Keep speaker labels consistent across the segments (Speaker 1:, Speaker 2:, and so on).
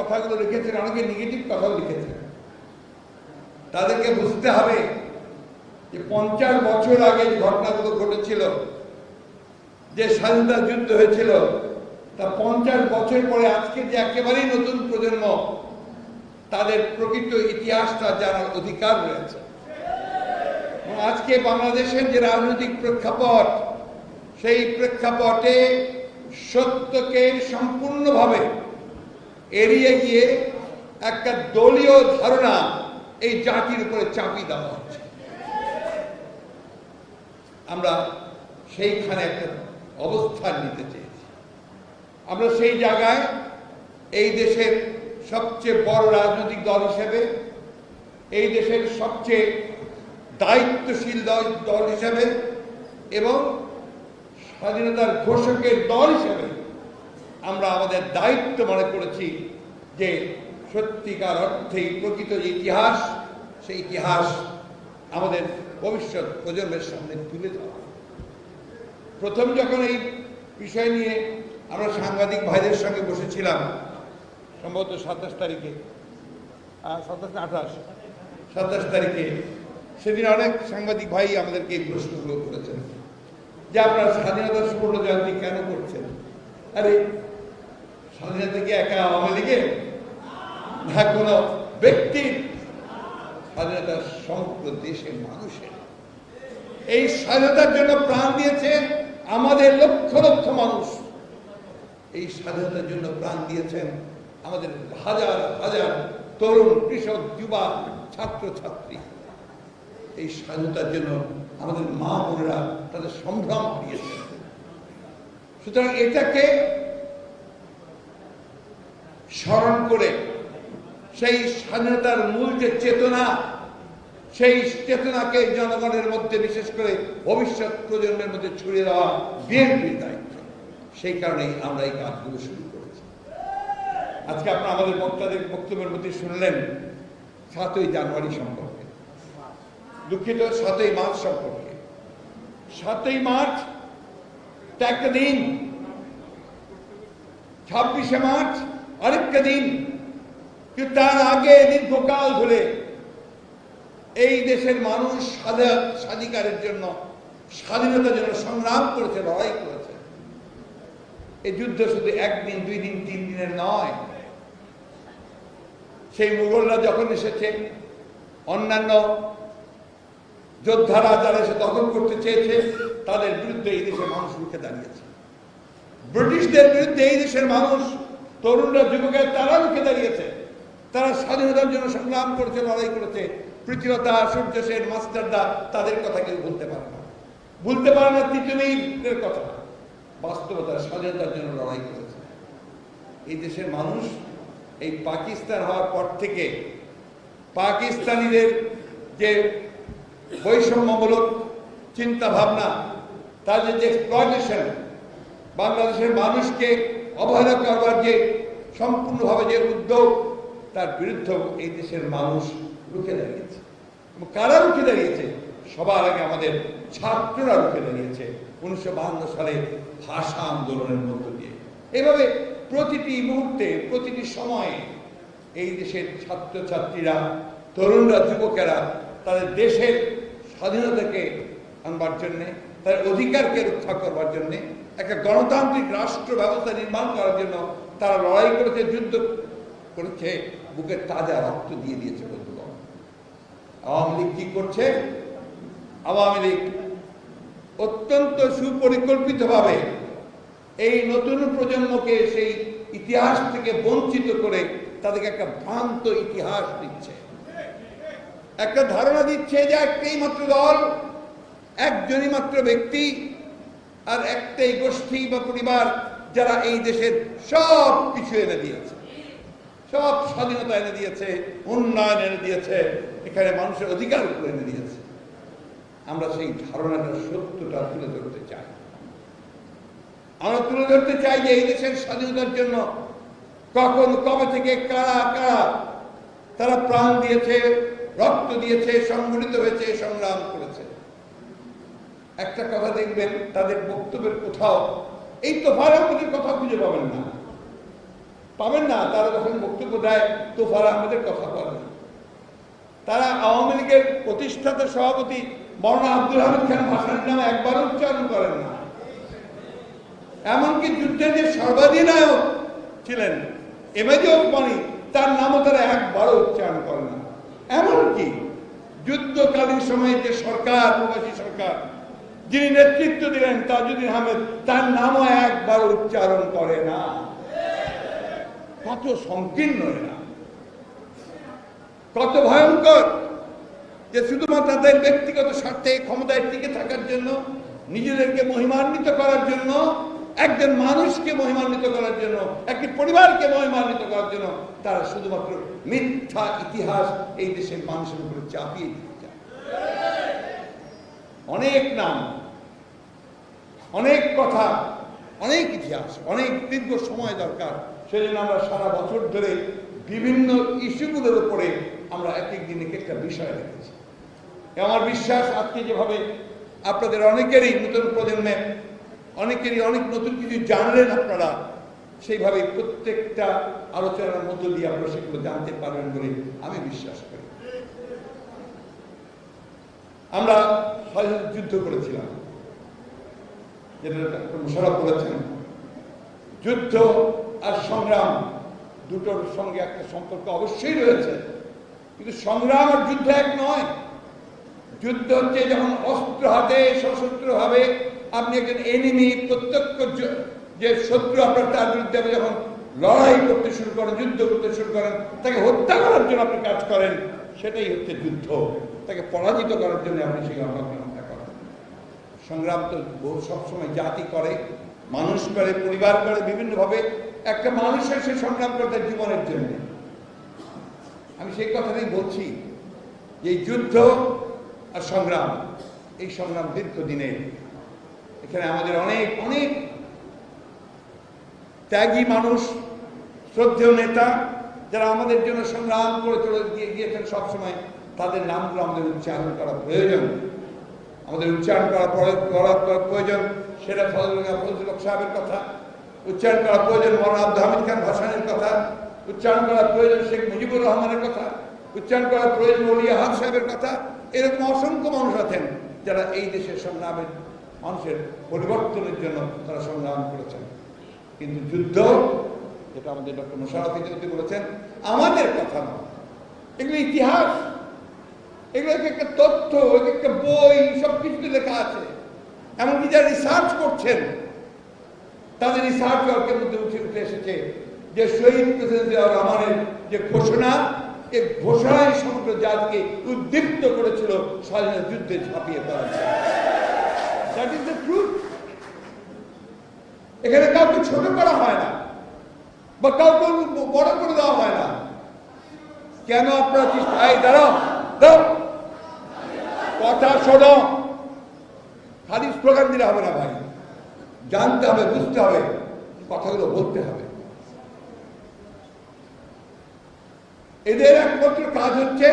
Speaker 1: কথাগুলো লিখেছেন, অনেকে নেগেটিভ কথাও লিখেছেন। তাদেরকে বুঝতে হবে যে 50 বছর আগে যে ঘটনাগুলো ঘটেছিল, যে স্বাধীনতা যুদ্ধ হয়েছিল, তা 50 বছর পরে আজকে যে একেবারেই নতুন প্রজন্ম, তাদের প্রকৃত ইতিহাসটা জানার অধিকার রয়েছে। আজকে বাংলাদেশের যে রাজনৈতিক প্রেক্ষাপট, সেই প্রেক্ষাপটে সত্যকে সম্পূর্ণভাবে এড়িয়ে গিয়ে একটা দলীয় ধারণা এই জাতির উপরে চাপিয়ে দেওয়া হচ্ছে। আমরা সেইখানে একটা অবস্থান নিতে চেয়েছি। আমরা সেই জায়গায় এই দেশের সবচেয়ে বড় রাজনৈতিক দল হিসেবে, এই দেশের সবচেয়ে দায়িত্বশীল দল হিসেবে এবং স্বাধীনতার ঘোষকের দল হিসেবে আমরা আমাদের দায়িত্ব মনে করেছি যে সত্যিকার অর্থেই প্রকৃত যে ইতিহাস, সেই ইতিহাস আমাদের ভবিষ্যৎ প্রজন্মের সামনে তুলে ধরা। প্রথম যখন এই বিষয় নিয়ে আমরা সাংবাদিক ভাইদের সঙ্গে বসেছিলাম, সম্ভবত 27 তারিখে, 27 তারিখে, সেদিন অনেক সাংবাদিক ভাই আমাদেরকে এই প্রশ্নগুলো করেছেন যে আপনারা স্বাধীনতা সুবর্ণ জয়ন্তী কেন করছেন? আরে স্বাধীনতা কি একা আওয়ামী লীগের না কোনো ব্যক্তির? স্বাধীনতা সমগ্র দেশের মানুষের। এই স্বাধীনতার জন্য প্রাণ দিয়েছে আমাদের লক্ষ লক্ষ মানুষ। এই স্বাধীনতার জন্য প্রাণ দিয়েছেন আমাদের হাজার হাজার তরুণ, কৃষক, যুবা, ছাত্র ছাত্রী। এই স্বাধীনতার জন্য আমাদের মা বোনেরা তাদের সংগ্রাম হারিয়েছেন। সুতরাং এটাকে স্মরণ করে সেই স্বাধীনতার মূল যে চেতনা, সেই চেতনাকে জনগণের মধ্যে, বিশেষ করে ভবিষ্যৎ প্রজন্মের মধ্যে ছড়িয়ে দেওয়া বিএনপির দায়িত্ব। সেই কারণেই আমরা এই কাজগুলো শুরু করেছি। আজকে আপনারা আমাদের বক্তাদের বক্তব্যের মধ্যে শুনলেন 7ই জানুয়ারি সম্পর্কে, দুঃখিত 7ই মার্চ সম্পর্কে। 7ই মার্চ একটা দিন, 26শে মার্চ আরেকটা দিন, কিন্তু তার আগে দীর্ঘকাল ধরে এই দেশের মানুষ স্বাধিকারের জন্য, স্বাধীনতার জন্য সংগ্রাম করেছে, লড়াই করেছে। এই যুদ্ধ শুধু 1 দিন, 2 দিন, 3 দিনের নয়। সেই মুঘলরা যখন এসেছে, অন্যান্য যোদ্ধারা যারা এসে দখল করতে চেয়েছে, তাদের বিরুদ্ধে এই দেশের মানুষ রুখে দাঁড়িয়েছে। ব্রিটিশদের বিরুদ্ধে এই দেশের মানুষ, তরুণরা, যুবকের, তারা রুখে দাঁড়িয়েছে। তারা স্বাধীনতার জন্য সংগ্রাম করেছে, লড়াই করেছে। প্রীতিলতা, সূর্য সেন, মাস্টারদা, তাদের কথা কেউ ভুলতে পারে না। ভুলতে পারে না তিতুমিরের কথা। বাস্তবতা, স্বাধীনতার জন্য লড়াই করেছে। এই দেশের মানুষ এই পাকিস্তান হওয়ার পর থেকে পাকিস্তানিদের যে বৈষম্যমূলক চিন্তা ভাবনা, তাদের যে এক্সপ্লয়টেশন, বাংলাদেশের মানুষকে অবহেলা করবার যে সম্পূর্ণভাবে যে উদ্যোগ, তার বিরুদ্ধে এই দেশের মানুষ রুখে দাঁড়িয়েছে। কারা রুখে দাঁড়িয়েছে? সবার আগে আমাদের ছাত্ররা রুখে দাঁড়িয়েছে 1952 সালে ভাষা আন্দোলনের মধ্য দিয়ে। এভাবে প্রতিটি মুহূর্তে, প্রতিটি সময়ে এই দেশের ছাত্রছাত্রীরা, তরুণরা, যুবকেরা তাদের দেশের স্বাধীনতাকে আনবার জন্যে, তার অধিকারকে রক্ষা করবার জন্যে, একটা গণতান্ত্রিক রাষ্ট্র ব্যবস্থা নির্মাণ করার জন্য তারা লড়াই করেছে, যুদ্ধ করেছে, বুকের তাজা রক্ত দিয়ে দিয়েছে। বন্ধুগণ, আওয়ামী লীগ কি করছে? আওয়ামী লীগ অত্যন্ত সুপরিকল্পিতভাবে এই নতুন প্রজন্মকে সেই ইতিহাস থেকে বঞ্চিত করে তাদেরকে একটা ভ্রান্ত ইতিহাস দিচ্ছে, একটা ধারণা দিচ্ছে যে একটাই মাত্র দল, একজনই মাত্র ব্যক্তি আর একটাই গোষ্ঠী বা পরিবার যারা এই দেশের সব কিছু এনে দিয়েছে, সব স্বাধীনতা এনে দিয়েছে, উন্নয়ন এনে দিয়েছে, এখানে মানুষের অধিকার এনে দিয়েছে। আমরা সেই ধারণাটার সত্যটা তুলে ধরতে চাই। আমরা তুলে ধরতে চাই যে এই দেশের স্বাধীনতার জন্য কখন, কবে থেকে কারা কারা তারা প্রাণ দিয়েছে, রক্ত দিয়েছে, সংগঠিত হয়েছে, সংগ্রাম করেছে। একটা কথা দেখবেন, তাদের বক্তব্যের কোথাও এই তো ফারাকুটির কথা খুঁজে পাবেন না। পাবেন না। তারা যখন বক্তব্য দেয় তোফার আহমেদের কথা বলে, তারা আওয়ামী লীগের প্রতিষ্ঠাতা সভাপতি মৌলানা আব্দুল হামিদ খান ভাসানীর নামে একবারও উচ্চারণ করেন না। এমনকি যুদ্ধের যে সর্বাধিনায়ক ছিলেন এমএজি ওসমানী, তার নামও তারা একবারও উচ্চারণ করেন না। এমনকি যুদ্ধকালীন সময়ে যে সরকার, প্রবাসী সরকার যিনি নেতৃত্ব দিলেন তাজউদ্দিন আহমেদ, তার নামও একবার উচ্চারণ করে না। কত সংকীর্ণ এরা, কত ভয়ঙ্কর, যে শুধুমাত্র তাদের ব্যক্তিগত স্বার্থে ক্ষমতায় টিকে থাকার জন্য, নিজেদেরকে মহিমান্বিত করার জন্য, একজন মানুষকে মহিমান্বিত করার জন্য, একটি পরিবারকে মহিমান্বিত করার জন্য তারা শুধুমাত্র মিথ্যা ইতিহাস এই দেশের মানুষের উপরে চাপিয়ে দিতে চায়। অনেক নাম, অনেক কথা, অনেক ইতিহাস, অনেক দীর্ঘ সময় দরকার। সেজন্য আমরা সারা বছর ধরে বিভিন্ন ইস্যুগুলোর উপরে আমরা এক এক দিন এক একটা বিষয় রেখেছি। আমার বিশ্বাস আজকে যেভাবে আপনাদের অনেকেরই, নতুন প্রজন্মে অনেকেরই অনেক নতুন কিছু জানলেন আপনারা, সেইভাবে প্রত্যেকটা আলোচনার মধ্য দিয়ে আপনারা সেগুলো জানতে পারবেন বলে আমি বিশ্বাস করি। আমরা যুদ্ধ করেছিলাম, যেটা মোশাররফ বলেছেন, যুদ্ধ আর সংগ্রাম দুটোর সঙ্গে একটা সম্পর্ক অবশ্যই রয়েছে, কিন্তু সংগ্রাম আর যুদ্ধ এক নয়। যুদ্ধ হচ্ছে যখন অস্ত্র হাতে সশস্ত্র ভাবে আপনি একজন এনিমি, প্রত্যক্ষ যে শত্রু আপনার, তার বিরুদ্ধে আপনি যখন লড়াই করতে শুরু করেন, যুদ্ধ করতে শুরু করেন, তাকে হত্যা করার জন্য আপনি কাজ করেন, সেটাই হচ্ছে যুদ্ধ। তাকে পরাজিত করার জন্য আপনি সেই হত্যা করেন। সংগ্রাম তো সবসময় জাতি করে, মানুষ করে, পরিবার করে, বিভিন্নভাবে একটা মানুষের সে সংগ্রাম করে তার জীবনের জন্য। আমি সেই কথাটাই বলছি যে এই যুদ্ধ আর সংগ্রাম, এই সংগ্রাম দীর্ঘদিনের। এখানে আমাদের অনেক অনেক ত্যাগী মানুষ, শ্রদ্ধেয় নেতা যারা আমাদের জন্য সংগ্রাম করে চলে গিয়েছেন সবসময়, তাদের নামগুলো আমাদের উচ্চারণ করা প্রয়োজন। আমাদের উচ্চারণ করা প্রয়োজন সেটা ফজলুল হক সাহেবের কথা, উচ্চারণ করা প্রয়োজন মৌলানা আব্দুল হামিদ খান ভাসানীর কথা, উচ্চারণ করা প্রয়োজন শেখ মুজিবুর রহমানের কথা, উচ্চারণ করা প্রয়োজন ওলি আহাদ সাহেবের কথা। এরকম অসংখ্য মানুষ আছেন যারা এই দেশের সংগ্রামের, মানুষের পরিবর্তনের জন্য তারা সংগ্রাম করেছেন। কিন্তু যুদ্ধ, যেটা আমাদের ডক্টর মোশাররফ ইতিমধ্যে বলেছেন, আমাদের কথা নয়, এগুলো ইতিহাস, এগুলো একটা তথ্য, একটা বই, সব কিছুতে লেখা আছে। এমনকি যারা রিসার্চ করছেন তাদের রিসার্চ ওয়ার্কের মধ্যে উঠে এসেছে যে শহীদ প্রেসিডেন্ট জিয়াউর রহমানের যে ঘোষণা, এই ঘোষণায় সমগ্র জাতিকে উদ্দীপ্ত করেছিল স্বাধীনতা যুদ্ধে ঝাঁপিয়ে পড়ার জন্য। That is the truth. এখানে কাউকে ছোট করা হয় না বা কাউকে বড় করে দেওয়া হয় না। কেন আপনারা দাঁড়াও, কথা শোনো, খালি স্লোগান দিলে হবে না ভাই, জানতে হবে, বুঝতে হবে, কথাগুলো বলতে হবে। এদের একমাত্র কাজ হচ্ছে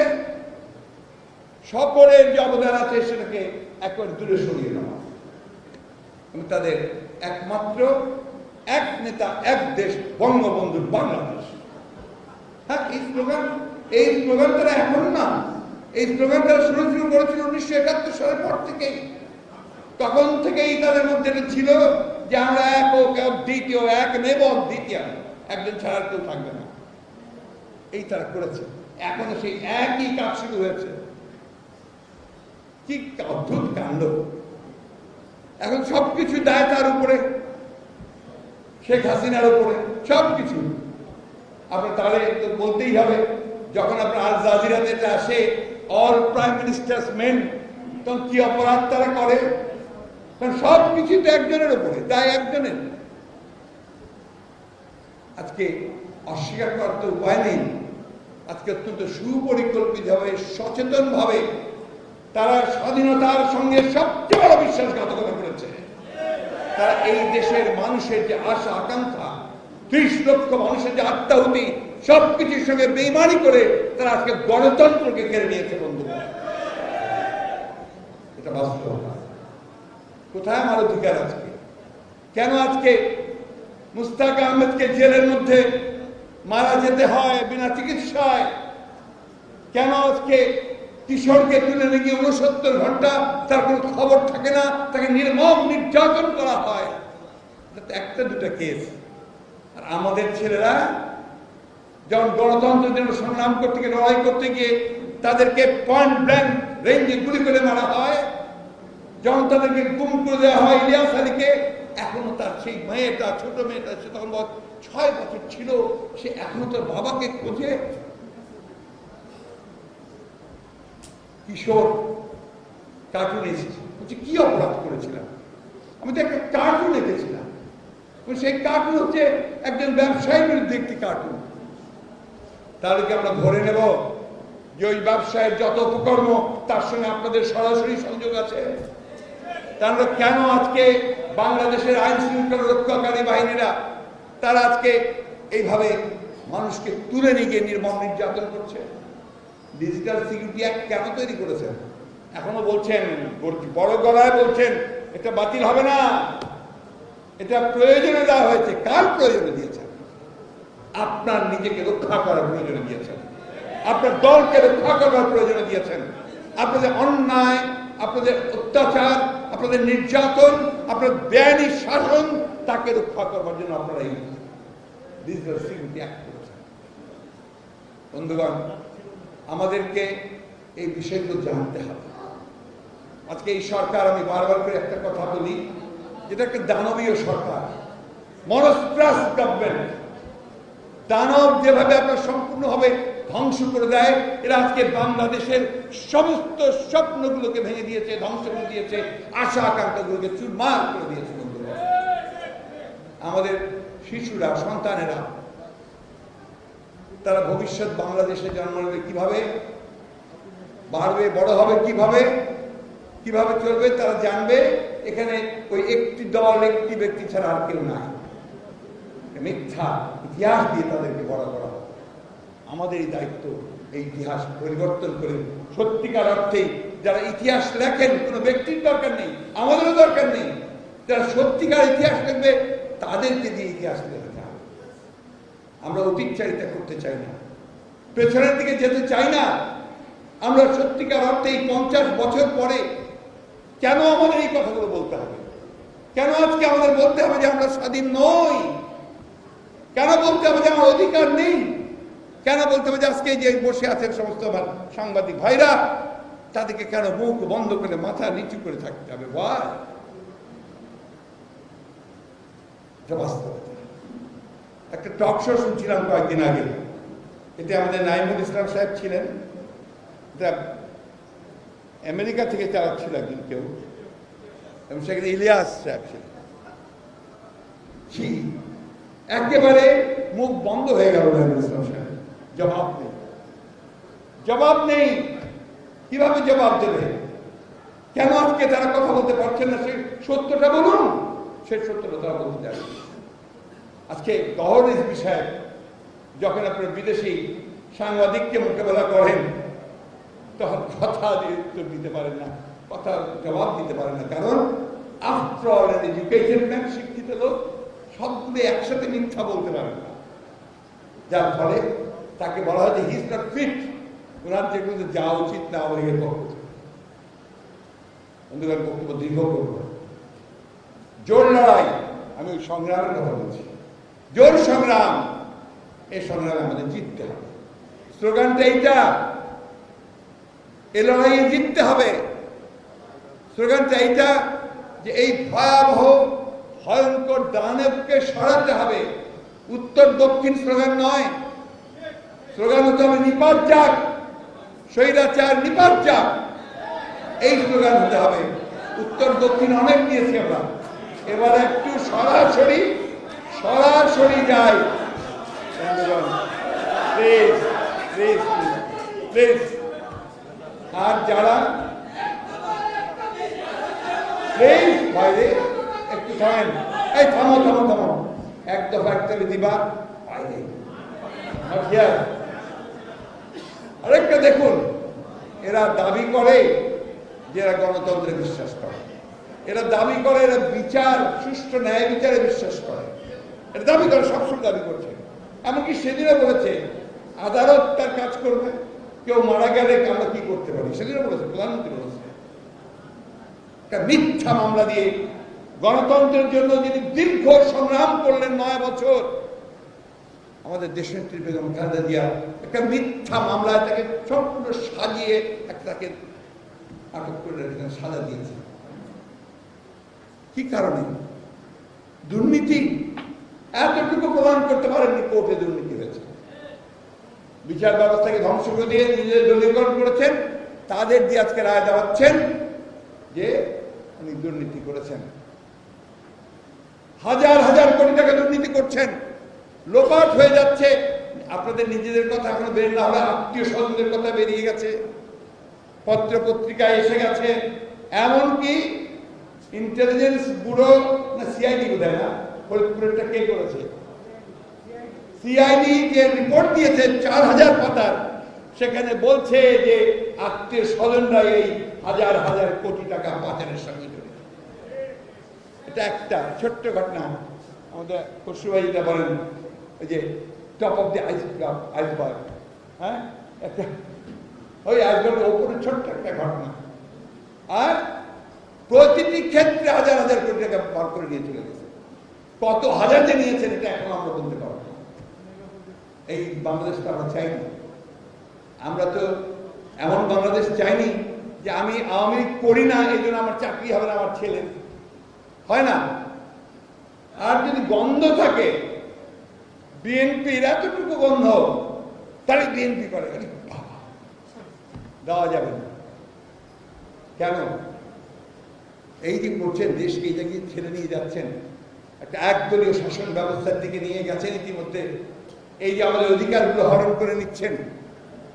Speaker 1: সকলের যে অবদান আছে সেটাকে একবার দূরে সরিয়ে নেওয়া। তাদের একমাত্র এক নেতা, এক দেশ, বঙ্গবন্ধু বাংলাদেশ। হ্যাঁ, এই স্লোগান তারা এখন না, এই স্লোগান তারা শুরু করেছিল 1971 সালের পর থেকেই। তখন থেকেই তাদের মধ্যে ছিল যে আমরা এক ও দ্বিতীয়, এক নেব দ্বিতীয়, একজন ছাড়া কেউ থাকবে না। এই তারা করেছে। এখনো সেই একই কাজ শুরু হয়েছে। কি অদ্ভুত কাণ্ড! এখন সবকিছু দায় তার উপরে, শেখ হাসিনার উপরে সবকিছু। আপনার তাহলে বলতেই হবে, যখন আপনার আল জাজিরাতে আসে অল প্রাইম মিনিস্টার্স মেন, তখন কি অপরাধ তারা করে? কারণ সবকিছু তো একজনের উপরে, দায় একজনের। আজকে অস্বীকার করার তো উপায় নেই। আজকে অত্যন্ত সুপরিকল্পিতভাবে, সচেতনভাবে তারা স্বাধীনতার সঙ্গে সবচেয়ে বড় বিশ্বাসঘাতকতা করেছে। তারা এই দেশের মানুষের যে আশা আকাঙ্ক্ষা, 30 লক্ষ মানুষের যে আত্মাহুতি, সবকিছুর সঙ্গে বেইমানি করে তারা আজকে গণতন্ত্রকে কেড়ে নিয়েছে। বন্ধুরা, এটা বাস্তবতা। কোথায় আমার অধিকার আজকে? কেন আজকে মুস্তাক আহমেদকে জেলের মধ্যে মারা যেতে হয় বিনা চিকিৎসায়? কেন আজকে কিশোরকে তুলে নিয়ে গিয়ে 69 ঘন্টা তার কোনো খবর থাকে না, তাকে নির্মম নির্যাতন করা হয়? একটা দুটা কেস। আর আমাদের ছেলেরা যখন গণতন্ত্রের জন্য সংগ্রাম করতে গিয়ে, লড়াই করতে গিয়ে তাদেরকে পয়েন্ট ব্ল্যাঙ্ক রেঞ্জে গুলি করে মারা হয়, যখন তাদেরকে গুম করে দেওয়া হয় ইলিয়াস আলীকে, এখনো তার সেই মেয়েটা, ছোট মেয়েটা, সে তখন 6 বছর ছিল, সে এখনো তার বাবাকে খোঁজে। কিশোর কার্টুন এসেছে, বলছে কি অপরাধ করেছিলাম? আমি তো একটা কার্টুন এঁকেছিলাম। সেই কার্টুন হচ্ছে একজন ব্যবসায়ীর বিরুদ্ধে একটি কার্টুন। তাহলে কি আমরা ধরে নেব যে ওই ব্যবসায়ের যত উপকর্ম তার সঙ্গে আপনাদের সরাসরি সংযোগ আছে? তাহলে কেন আজকে বাংলাদেশের আইন শৃঙ্খলা রক্ষাকারী বাহিনীরা তারা আজকে এইভাবে মানুষকে তুলে নিয়ে গিয়ে নির্মম নির্যাতন করছে? ডিজিটাল সিকিউরিটি অ্যাক্ট কেন তৈরি করেছেন? এখনো বলছেন, বড় গলায় বলছেন এটা বাতিল হবে না, এটা প্রয়োজনে দেওয়া হয়েছে। কার প্রয়োজনে দিয়েছেন? আপনার নিজেকে রক্ষা করার প্রয়োজনে দিয়েছেন, আপনার দলকে রক্ষা করার প্রয়োজনে দিয়েছেন। আপনাদের অন্যায়, আপনাদের অত্যাচার, আপনাদের নির্যাতন, আপনার বেআইনি শাসন, তাকে রক্ষা করবার জন্য আপনারা এই ডিজিটাল সিকিউরিটি অ্যাক্ট করেছেন। বন্ধুগণ, আমাদেরকে এই বিষয়গুলো জানতে হবে। আজকে এই সরকার, আমি বারবার করে একটা কথা বলি, যেটা একটা দানবীয় সরকার, মনস্ট্রাস গভর্নমেন্ট। দানব যেভাবে আপনার সম্পূর্ণভাবে ধ্বংস করে দেয়, এরা আজকে বাংলাদেশের সমস্ত স্বপ্নগুলোকে ভেঙে দিয়েছে, ধ্বংস করে দিয়েছে, আশা আকাঙ্ক্ষাগুলোকে চুরমার করে দিয়েছে। আমাদের শিশুরা, সন্তানেরা, তারা ভবিষ্যৎ বাংলাদেশে জন্ম নেবে কিভাবে, বাড়বে, বড় হবে কিভাবে, কিভাবে চলবে তারা জানবে। এখানে ওই একটি দল, একটি ব্যক্তি ছাড়া আর কেউ নাই। মিথ্যা ইতিহাস দিয়ে তাদেরকে বড় করা। আমাদের এই দায়িত্ব এই ইতিহাস পরিবর্তন করে সত্যিকার অর্থে যারা ইতিহাস লেখেন, কোনো ব্যক্তির দরকার নেই, আমাদেরও দরকার নেই, যারা সত্যিকার ইতিহাস লিখবে তাদেরকে দিয়ে ইতিহাস লেখাতে হবে। আমরা অতীতচারিতা করতে চাই না, পেছনের দিকে যেতে চাই না। আমরা সত্যিকার অর্থে এই 50 বছর পরে কেন আমাদের এই কথাগুলো বলতে হবে? কেন আজকে আমাদের বলতে হবে যে আমরা স্বাধীন নই? কেন বলতে হবে যে আমার অধিকার নেই? কেন বলতে হবে যে আজকে যে বসে আছেন সমস্ত সাংবাদিক ভাইরা, তাদেরকে কেন মুখ বন্ধ করে মাথা নিচু করে থাকতে হবে? একটা টক শো শুনছিলাম কয়েকদিন আগে, এতে আমাদের নাইমুল ইসলাম সাহেব ছিলেন, এটা আমেরিকা থেকে চালাচ্ছিল একজন কেউ, এবং সেখানে ইলিয়াস সাহেব ছিলেন। একেবারে মুখ বন্ধ হয়ে গেল নাইমুল ইসলাম সাহেব, জবাব নেই। কিভাবে জবাব দেবে? কেন আজকে তারা কথা বলতে পারছেন না? সে সত্যটা বলুন। সেই সত্যটা তারা বলতে চায়। আজকে গভর্নেন্স বিষয়ে যখন আপনার বিদেশি সাংবাদিককে মোকাবেলা করেন, তখন কথা দিয়ে উত্তর দিতে পারেন না, কথা জবাব দিতে পারেন না। কারণ আফটার অল এডুকেটেড ম্যান, শিক্ষিত লোক, সবগুলো একসাথে মিথ্যা বলতে পারেন না, যার ফলে তাকে বলা হয় যে হি ইজ নট ফিট। ওনার যেগুলো যাওয়া উচিত না আওয়ামী লীগের পক্ষ থেকে। বন্ধুগণ, বক্তব্য দীর্ঘ করব। জোর লড়াই, আমি ওই সংগ্রামের কথা বলছি, জোর সংগ্রাম। এই সংগ্রামে আমাদের জিততে হবে। স্লোগানটা এইটা, এ লড়াইয়ে জিততে হবে। স্লোগানটা এইটা যে এই ভয়াবহ ভয়ঙ্কর দানবকে সরাতে হবে। উত্তর দক্ষিণ স্লোগান নয়, স্লোগান হতে হবে নিপাত যাক, স্বৈরাচার নিপাত যাক, এই স্লোগান হতে হবে। উত্তর দক্ষিণ অনেক দিয়েছি আমরা, এবার একটু সরাসরি সরাসরি যাই। প্লিজ প্লিজ প্লিজ, আর যারা প্লিজ বাইরে একটু থামেন, এই থামো থামো থামো, এক দফা একটা দিবা বাইরে। আরেকটা দেখুন, এরা দাবি করে যে এরা গণতন্ত্রে বিশ্বাস করে, এরা দাবি করে এরা বিচার, সুষ্ঠু ন্যায় বিচারে বিশ্বাস করে, এটা দাবি করে, সবসময় দাবি করছে। এমনকি সেদিনও বলেছে আদালত তার কাজ করবে, কেউ মারা গেলে আমরা কি করতে পারি, সেদিনও বলেছে, প্রধানমন্ত্রী বলেছে। একটা মিথ্যা মামলা দিয়ে গণতন্ত্রের জন্য যিনি দীর্ঘ সংগ্রাম করলেন 9 বছর, আমাদের দেশনেত্রী বেগম খালেদা জিয়া একটা মিথ্যা মামলায় তাকে সম্পূর্ণ সাজিয়ে তাকে আটক করে রেখেছেন, সাজা দিয়েছে। কি কারণে? দুর্নীতি। এতটুকু প্রমাণ করতে পারেননি কোর্টে দুর্নীতি হয়েছে। বিচার ব্যবস্থাকে ধ্বংস করে দিয়ে নিজেদের দলীয়করণ করেছেন, তাদের দিয়ে আজকে রায় দেওয়াচ্ছেন যে উনি দুর্নীতি করেছেন। হাজার হাজার কোটি টাকা দুর্নীতি করছেন, লোপাট হয়ে যাচ্ছে। আপনাদের নিজেদের কথা এখনো বের না হলে আত্মীয় স্বজনদের কথা বেরিয়ে গেছে, পত্র পত্রিকায় এসে গেছে। এমনকি ইন্টেলিজেন্স ব্যুরো না সিআইডি বোধহয় না, ফরিদপুরেরটা কে করেছে, সিআইডি যে রিপোর্ট দিয়েছে 4000 পাতার, সেখানে বলছে যে আত্মীয় স্বজনরা এই হাজার হাজার কোটি টাকা পাচারের সঙ্গে জড়িত। এটা একটা ছোট্ট ঘটনা। আমাদের খসরু যেটা বলেন ওই যে টপ অফ দি আইসবার্গ, হ্যাঁ, একটা ওই আইসবার্গের ওপরে ছোট্ট একটা ঘটনা। আর প্রতিটি ক্ষেত্রে হাজার হাজার কোটি টাকা বার করে নিয়ে চলে গেছে। কত হাজার যে নিয়েছেন এটা এখন আমরা বলতে পারবো না। এই বাংলাদেশটা আমরা চাই না। আমরা তো এমন বাংলাদেশ চাইনি যে আমি আওয়ামী লীগ করি না এই জন্য আমার চাকরি হবে না, আমার ছেলে হয় না। আর যদি গন্ধ থাকে, বিএনপির এতটুকু গন্ধ, তাহলে বিএনপি করে, দেওয়া যাবে না। কেন? এই যে করছেন, দেশকে এই জায়গায় ছেড়ে নিয়ে যাচ্ছেন, একটা একদলীয় শাসন ব্যবস্থার দিকে নিয়ে গেছেন ইতিমধ্যে। এই যে আমাদের অধিকারগুলো হরণ করে নিচ্ছেন,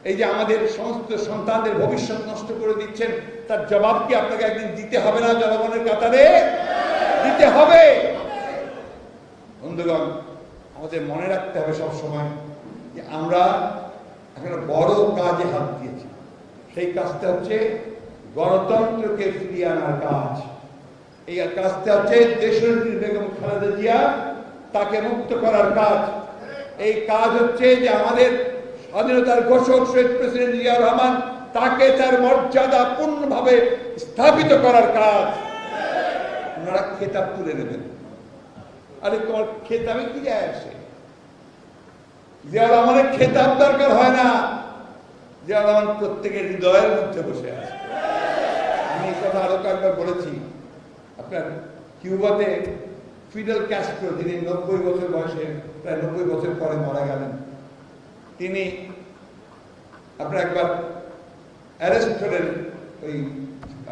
Speaker 1: এই যে আমাদের সমস্ত সন্তানদের ভবিষ্যৎ নষ্ট করে দিচ্ছেন, তার জবাব কি আপনাকে একদিন দিতে হবে না? জনগণের কাতারে দিতে হবে। বন্ধুগণ, আমাদের মনে রাখতে হবে সব সময় যে আমরা একটা বড় কাজে হাত দিয়েছি। সেই কাজটা হচ্ছে গণতন্ত্রকে ফিরিয়ে আনার কাজ। এই কাজটা হচ্ছে দেশনেত্রী বেগম খালেদা জিয়া, তাকে মুক্ত করার কাজ। এই কাজ হচ্ছে যে আমাদের স্বাধীনতার ঘোষক শহীদ প্রেসিডেন্ট জিয়া রহমান, তাকে তার মর্যাদা পূর্ণভাবে স্থাপিত করার কাজ। ওনারা খেতাব তুলে নেবেন। আরে তোমার খেতাবে কি যায় আসে? জিয়া রহমানের খেতাব দরকার হয় না। জিয়া রহমান প্রত্যেকের হৃদয়ের মধ্যে বসে আছে। আমি এই কথা আরো কয়েকবার বলেছি। আপনার কিউবাতে ফিডেল ক্যাস্ট্রো, যিনি 90 বছর বয়সে, প্রায় 90 বছর পরে মারা গেলেন, তিনি আপনার একবার অ্যারেস্ট হলেন। ওই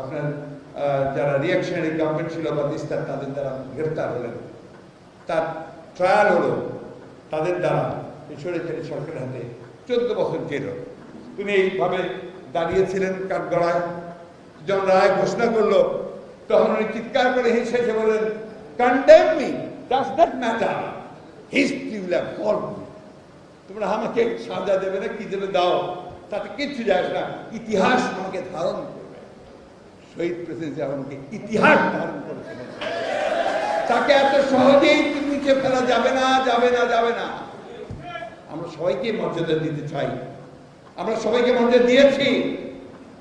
Speaker 1: আপনার যারা রিয়াকশনারি গভর্নমেন্ট ছিল বা তিস্তার, তাদের দ্বারা গ্রেফতার হলেন। তার ট্রায়াল হলো তাদের দ্বারা, স্বৈরাচারী সরকারের হাতে 14 বছর জেল। তিনি এইভাবে দাঁড়িয়েছিলেন কাঠগড়ায়। যখন রায় ঘোষণা করলো, তখন উনি চিৎকার করে হেসে বলেন, condemn me, does not matter, history will have followed me. তোমরা আমাকে সাজা দেবে না, কি দেবে দাও, তাতে কিচ্ছু যায় না, ইতিহাস আমাকে ধারণ করবে। শহীদ প্রেসিডেন্ট আমাকে ইতিহাস ধারণ করেছে। তাকে এত সহজেই নিচে ফেলা যাবে না, যাবে না, যাবে না। আমরা সবাইকে মর্যাদা দিতে চাই, আমরা সবাইকে মর্যাদা দিয়েছি।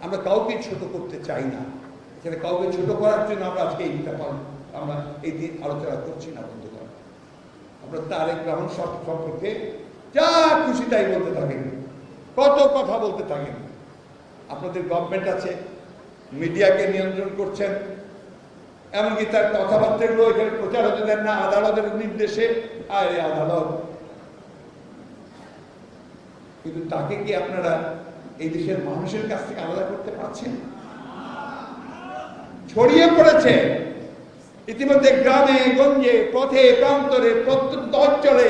Speaker 1: আমরা কাউকে ছোট করতে চাই না। এখানে কাউকে ছোট করার জন্য আমরা আজকে এই দিনটা আমরা এই দিন আলোচনা করছি না। বন্ধুগণ, আমরা তারেক রহমান সম্পর্কে যা খুশি তাই বলতে থাকেন, কত কথা বলতে থাকেন। আপনাদের গভর্নমেন্ট আছে, মিডিয়াকে নিয়ন্ত্রণ করছেন, এমনকি তার কথাবার্তাগুলো এখানে প্রচার হতে দেন না আদালতের নির্দেশে। আর এই আদালত, কিন্তু তাকে কি আপনারা এই দেশের মানুষের কাছ থেকে আলাদা করতে পারছেন? ছড়িয়ে পড়েছে ইতিমধ্যে গ্রামে গঞ্জে, পথে প্রান্তরে, প্রত্যন্ত অঞ্চলে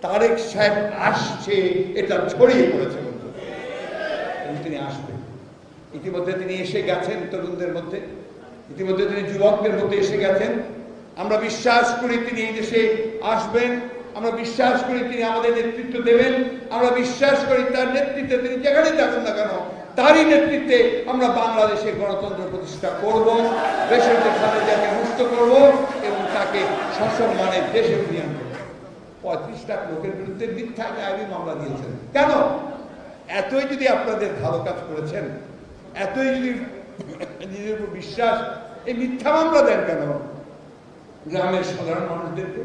Speaker 1: তারেক সাহেব আসছে, এটা ছড়িয়ে পড়েছে। তিনি আসবেন, ইতিমধ্যে তিনি এসে গেছেন তরুণদের মধ্যে, ইতিমধ্যে তিনি যুবকদের মধ্যে এসে গেছেন। আমরা বিশ্বাস করি তিনি এই দেশে আসবেন, আমরা বিশ্বাস করি তিনি আমাদের নেতৃত্ব দেবেন, আমরা বিশ্বাস করি তার নেতৃত্বে তিনি যেখানেই থাকুন না কেন, তারই নেতৃত্বে আমরা বাংলাদেশে গণতন্ত্র প্রতিষ্ঠা করব, দেশের খালেদাকে মুক্ত করব এবং তাকে সসম্মানে দেশে ফিরিয়ে আনব। 35 লাখ লোকের বিরুদ্ধে মিথ্যা আইনি মামলা দিয়েছেন কেন? এতই যদি আপনাদের ভালো কাজ করেছেন, এতই যদি নিজের উপর বিশ্বাস, এই মিথ্যা মামলা দেন কেন গ্রামের সাধারণ মানুষদেরকে?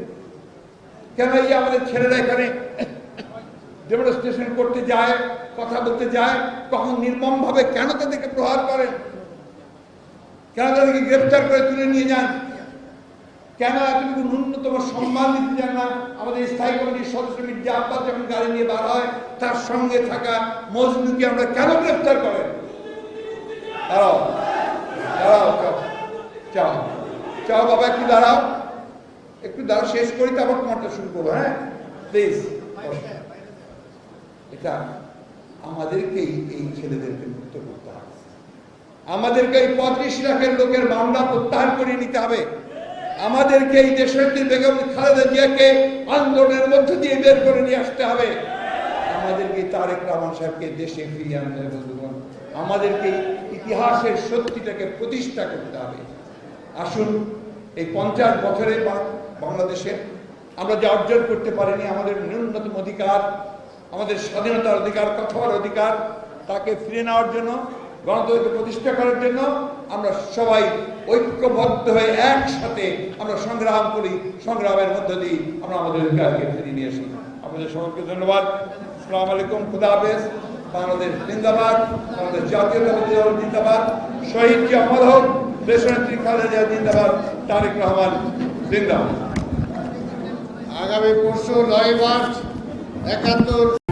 Speaker 1: কেন এই আমাদের ছেলেরা এখানে ডেমনস্ট্রেশন করতে যায়, কথা বলতে যায়, কখন নির্মম ভাবে কেন তাদেরকে প্রহার করেন? কেন তাদেরকে গ্রেফতার করে তুলে নিয়ে যান? কেন এতটুকু ন্যূনতম সম্মান দিতে চান না? আমাদের স্থায়ী কমিটির সদস্য মির্জা আব্বাস যখন গাড়ি নিয়ে বার হয়, তার সঙ্গে থাকা মজনুকে আমরা কেন গ্রেফতার করেন? দাঁড়াও দাঁড়াও, চাও চাও বাবা, একটু দাঁড়াও, একটু দাঁড়াও, শেষ করি তারপর তোমারটা শুরু করবো। হ্যাঁ প্লিজ। এটা আমাদেরকেই এই ছেলেদেরকে মুক্ত করতে হবে। আমাদেরকে এই 35 লাখের লোকের মামলা প্রত্যাহার করে নিতে হবে। আমাদেরকে এই দেশনেত্রী বেগম খালেদা জিয়াকে আন্দোলনের মধ্য দিয়ে বের করে নিয়ে আসতে হবে। আমাদেরকে তারেক রহমান সাহেবকে দেশে ফিরিয়ে আনতে হবে। আমাদেরকে ইতিহাসের সত্যিটাকে প্রতিষ্ঠা করতে হবে। আসুন, এই 50 বছরে বাংলাদেশে আমরা যা অর্জন করতে পারিনি, আমাদের ন্যূনতম অধিকার, আমাদের স্বাধীনতার অধিকার, কথা বলার অধিকার, তাকে ফিরে নেওয়ার জন্য, গণতন্ত্র প্রতিষ্ঠা করার জন্য আমরা সবাই ঐক্যবদ্ধ হয়ে একসাথে আমরা সংগ্রাম করি। সংগ্রামের মধ্য দিয়ে আমরা আমাদের অধিকারকে ফিরিয়ে নিয়ে আসি। আপনাদের সকলকে ধন্যবাদ। আসসালামু আলাইকুম, খুদা হাফেজ। বাংলাদেশ জিন্দাবাদ, বাংলাদেশ জাতীয়তাবাদী দল জিন্দাবাদ, শহীদ জি অমর হোক, দেশনেত্রী খালেদা জিয়া জিন্দাবাদ, তারেক রহমান জিন্দাবাদ।
Speaker 2: আগামী পরশু 9 মার্চ 71